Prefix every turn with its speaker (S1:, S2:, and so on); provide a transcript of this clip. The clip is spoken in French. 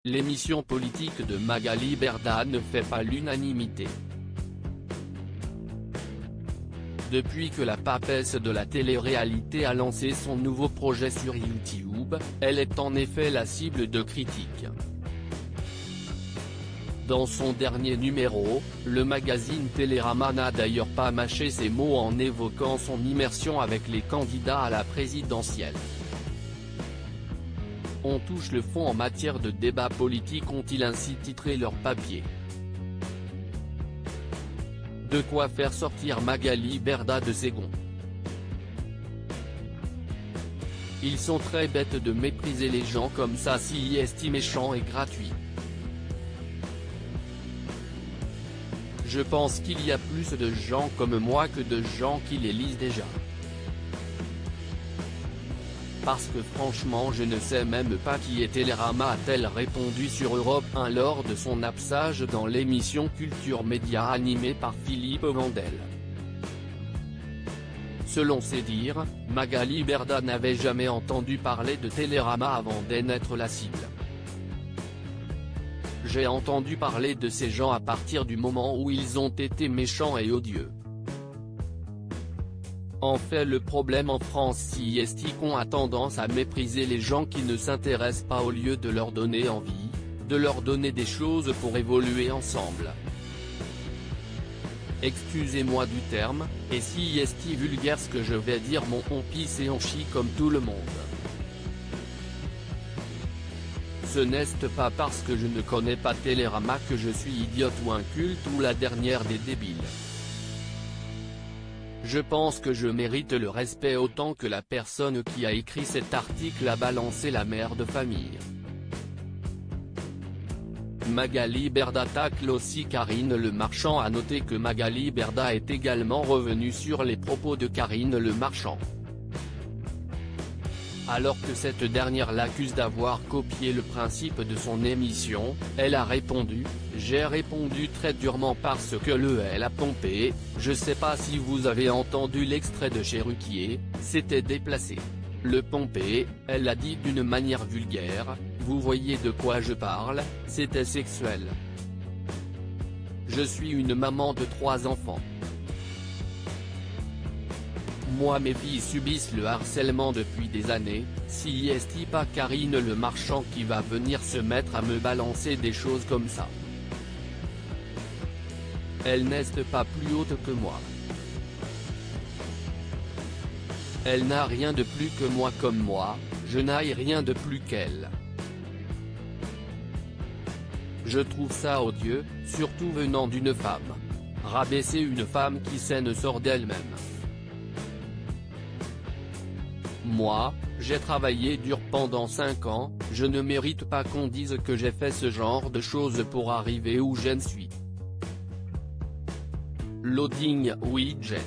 S1: l'émission politique de Magali Berda ne fait pas l'unanimité. Depuis que la papesse de la télé-réalité a lancé son nouveau projet sur YouTube, elle est en effet la cible de critiques. Dans son dernier numéro, le magazine Télérama n'a d'ailleurs pas mâché ses mots en évoquant son immersion avec les candidats à la présidentielle. On touche le fond en matière de débat politique, ont-ils ainsi titré leur papier. De quoi faire sortir Magali Berda de ses gonds. Ils sont très bêtes de mépriser les gens comme ça, si est méchant et gratuit. Je pense qu'il y a plus de gens comme moi que de gens qui les lisent déjà. Parce que franchement je ne sais même pas qui est Télérama, a-t-elle répondu sur Europe 1 lors de son absage dans l'émission Culture Média animée par Philippe Vandel. Selon ses dires, Magali Berda n'avait jamais entendu parler de Télérama avant d'en être la cible. J'ai entendu parler de ces gens à partir du moment où ils ont été méchants et odieux. En fait, le problème en France, c'est qu'on a tendance à mépriser les gens qui ne s'intéressent pas au lieu de leur donner envie, de leur donner des choses pour évoluer ensemble. Excusez-moi du terme, et si est vulgaire ce que je vais dire, mon on pisse et on chie comme tout le monde. Ce n'est pas parce que je ne connais pas Télérama que je suis idiote ou inculte ou la dernière des débiles. Je pense que je mérite le respect autant que la personne qui a écrit cet article a balancé la mère de famille. Magali Berda tacle aussi Karine Le Marchand. A noter que Magali Berda est également revenue sur les propos de Karine Le Marchand. Alors que cette dernière l'accuse d'avoir copié le principe de son émission, elle a répondu « J'ai répondu très durement parce que elle a pompé, je sais pas si vous avez entendu l'extrait de chez Ruquier, c'était déplacé. Le pompé, elle l'a dit d'une manière vulgaire, vous voyez de quoi je parle, c'était sexuel. Je suis une maman de 3 enfants. Moi mes filles subissent le harcèlement depuis des années, si est pas Karine Le Marchand qui va venir se mettre à me balancer des choses comme ça. Elle n'est pas plus haute que moi. Elle n'a rien de plus que moi, comme moi, je n'ai rien de plus qu'elle. Je trouve ça odieux, surtout venant d'une femme. Rabaisser une femme qui sait ne sort d'elle-même. Moi, j'ai travaillé dur pendant 5 ans, je ne mérite pas qu'on dise que j'ai fait ce genre de choses pour arriver où je ne suis. Loading widget.